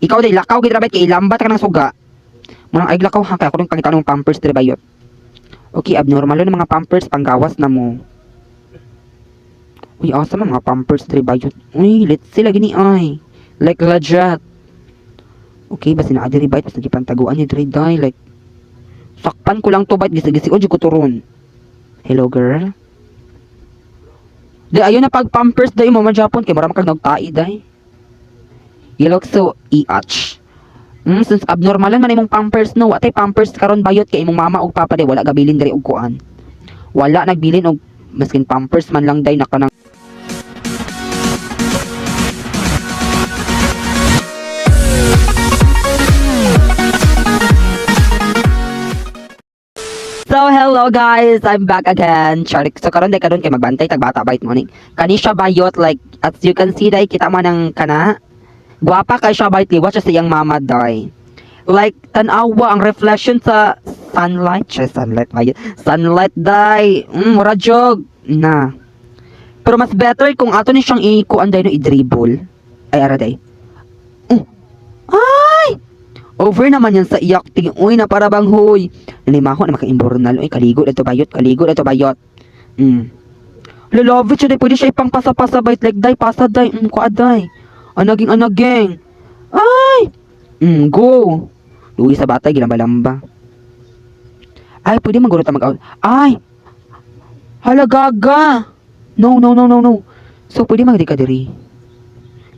Ikaw day lakaw gid rabay kay lambat ka ng suga. Munang ay lakaw ha kay ako ning pangita ng pampers dire bayot. Okay, abnormal ng mga pampers panggawas na mo. Uy, asa man mga pampers dire bayot. Uy, let's see lagi ni ay. Like legit. Okay, basi na diri bayot basta gipantaguan ni dire day like sakpan ko lang to bayot gisi-gisi jud ko turon. Hello girl. Di ayun na pag pampers day mo man Japon kay mara kag nagtai day. You look so iach. Since abnormal man imong pampers no, watay pampers karon bayot kay imong mama ug papa day wala gabilin diri og kuan. Wala nagbilin og maskin pampers man lang day naka nang So hello guys, I'm back again. Charik. So karon kay magbantay tag bata bait mo ni. Kani siya bayot like as you can see day kita man ang kana. Guwapa kay siya bayot liwat siya sa iyang mama day. Like tan-awa ang reflection sa sunlight, sunlight bayot. Sunlight day. Mura jog na. Pero mas better kung ato ni siyang ikuan day no i-dribble. Ay ara day. Ay! Over naman yan sa iyak ting. Uy na para bang huy. Nalimaho na maka-imbornal. Uy kaligo ito bayot, kaligo ito bayot. Love it siya day. Pwede siya ipang pasa-pasa bayot like day, pasa day. Kuaday. Anaging. Ay! Go. Luwi sa bata, ginamba-lamba. Ay, pwede maguro ta mag-out. Ay! Halagaga! No. So, pwede magdi ka diri.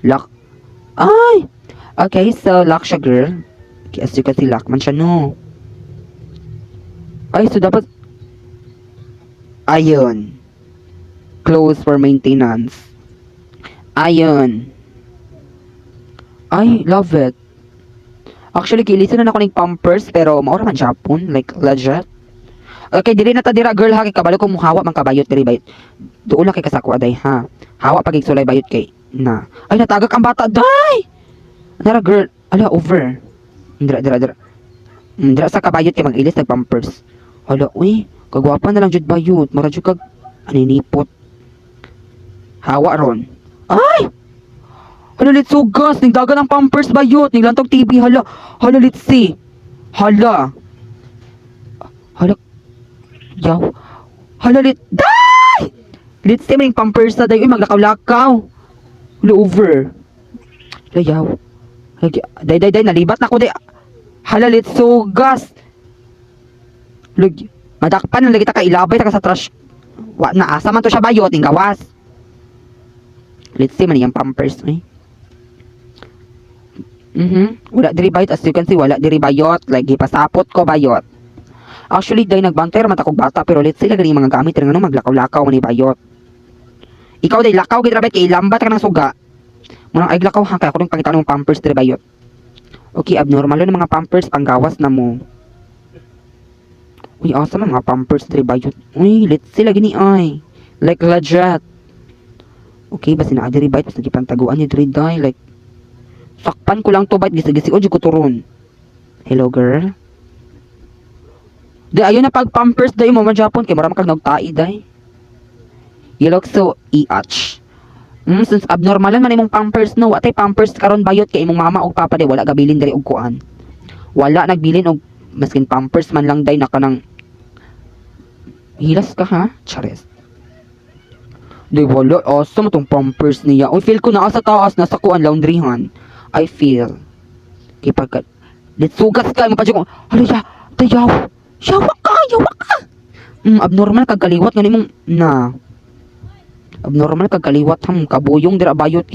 Lock. Ay! Okay, so, lock siya, girl. Okay, as you can see, lock man siya, no. Ay, so, dapat... Ayun. Close for maintenance. Ayun. Ay, love it. Actually, kilisa na ako ng pampers, pero maura man Japon, like legit. Okay, dili na ta dira girl ha, kay kabalo ko muhawa man kabayot diri bayot. Duol na kay kasako aday ha. Hawa pag sulay bayot kay na. Ay natagak ang bata day. Nara girl, ala over. Dira. Dira sa kabayot kay mag-ilis tag pampers. Hala, uy, kagwapa na lang jud bayot, mara jud kag aninipot. Hawa ron. Ay! Hala, let's sugas. Nigdagan ng pampers bayot. Niglantog TV. Hala, let's see. Hala. Yaw. Hala, day! Let's see, may pampers na dayo. Maglakaw-lakaw. Hala, over. Hala, yaw. Day. Nalibat na ko, day. Hala, let's sugas. Hala, madakpan na lagi ta kailabay ta ka sa trash. Naasa man to siya bayot. Gawas. Let's see, man yung pampers. Wala diri bayot, as you can see wala diri bayot, like gipasapot ko bayot. Actually day nagbantay man takog bata pero let's say lagi mga gamit ring ano maglakaw-lakaw man ni bayot. Ikaw day lakaw gid rabay kay lambat ka ng suga. Munang ay lakaw ha kay ako ning pangita ng pampers diri bayot. Okay, abnormal ng mga pampers panggawas na mo. Uy, asa man mga pampers diri bayot. Uy, let's see lagi ni ay. Like legit. Okay, basi na diri bayot basta gipantaguan ni diri day like sakpan ko lang to bayot gisi-gisi jud ko turon. Hello girl. Di ayun na pag pampers day mo man Japon kay mara kag nagtai day. You look so iach. Since abnormal man imong pampers no, watay pampers karon bayot kay imong mama ug papa day wala gabilin diri og kuan. Wala nagbilin og maskin pampers man lang day naka nang hilas ka ha? Chares. Di wala, awesome itong pampers niya. Uy, feel ko na sa taas, nasa kuan laundryhan. I feel. Kipag, let's sugas ka, mapadyo ko, hala ya, tayaw, yawa ka. Abnormal kagkaliwat, nga mong, na. Abnormal kagkaliwat, kabuyong dira bayot,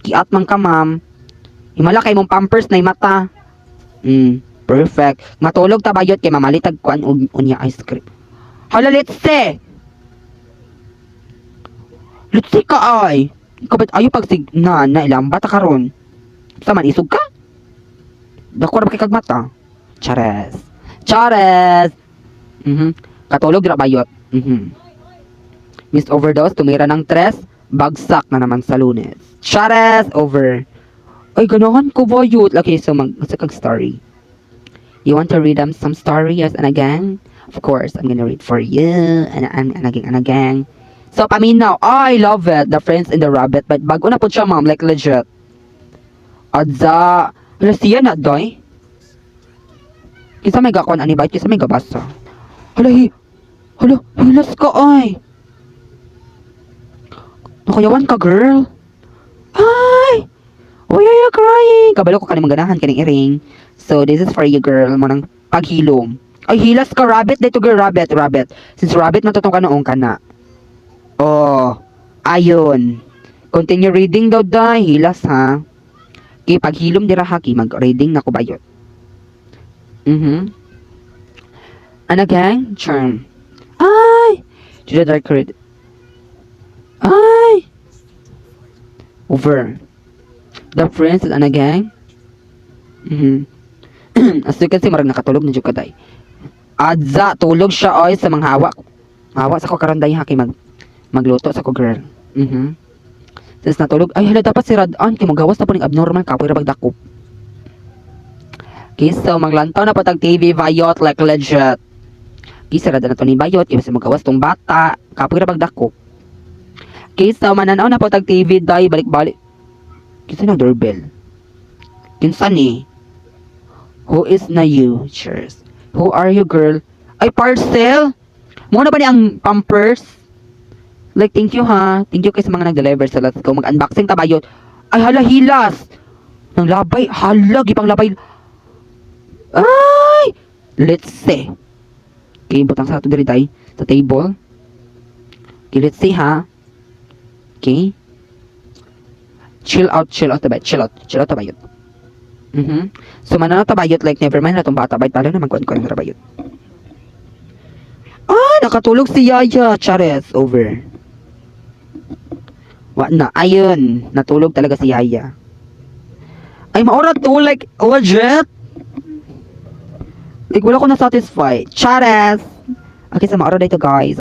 kiat man ka, ma'am. Himala kay mong pampers na mata. Perfect. Matulog ta bayot, kay mamalitag kuan, unya ice cream. Hala, let's see. Let's see ka ay. Ikaw ba't ayaw pag na ilang bata karon? Saman isog ka? Dako ra kay kag mata. Chares. Katulog dira bayot. Miss overdose, tumira ng tres, bagsak na naman sa Lunes. Chares over. Ay ganahan ko bayot. Okay, so kag story. You want to read some stories and again? Of course, I'm gonna read for you and again. So, paminaw. I love it. The Friends in the Rabbit. But bago na po siya, ma'am. Like, legit. Adza. Hala siya na, day. Kisa may gakuan ani ba? Kisa may gabasa. Hala, hilas ka, ay. Nakayawan ka, girl. Ay! Why are you crying? Kabalo ko ka ganahan kaning iring. So, this is for you, girl. Mo nang paghilom. Ay, hilas ka, rabbit. Dito, girl, rabbit. Since rabbit, matutong ka noong ka na. Oh, ayun. Continue reading daw, day. Hilas, ha? Okay, paghilom dira, ha? Okay, mag-reading na ko bayot. Ano, gang? Charm. Ay! To the dark red. Ay! Over. The prince is ano, gang? As you can see, marag nakatulog na dyan day. Adza, tulog siya, oy, sa mga hawak. Hawak sa ko karon day, ha? Kay magluto sa ko, girl. Since natulog, ay, hala, dapat si Radan, kay magawas na po ng abnormal, kapoy ra bagdakop. Okay, so, maglantaw na po tag TV, Vayot, like legit. Okay, si Radan na to ni Vayot, kaya sa magawas tong bata, kapoy ra bagdakop. Okay, so, mananaw na po tag TV, day, balik-balik. Kinsa na doorbell? Kinsa ni? Who is na you? Cheers. Who are you, girl? Ay, parcel? Muna ba ni ang Pampers? Like, thank you, ha? Thank you kay sa mga nag-deliver sa Let's Go. Mag-unboxing tabayot. Ay, hala, hilas! Nang labay, hala, gipang labay. Ay! Let's see. Okay, butang sa ato diri tay sa table. Okay, let's see, ha? Okay. Chill out tabayot. Chill out tabayot. So, mananaw tabayot, like, never mind na itong bata. Bayot, talo na magkuhan-kuhan na tabayot. Ah, nakatulog si Yaya. Chares, over. Wa na, ayun. Natulog talaga si Yaya. Ay, maura to, like, legit. Like, wala ko na satisfy. Chares. Okay, so maura dito, guys.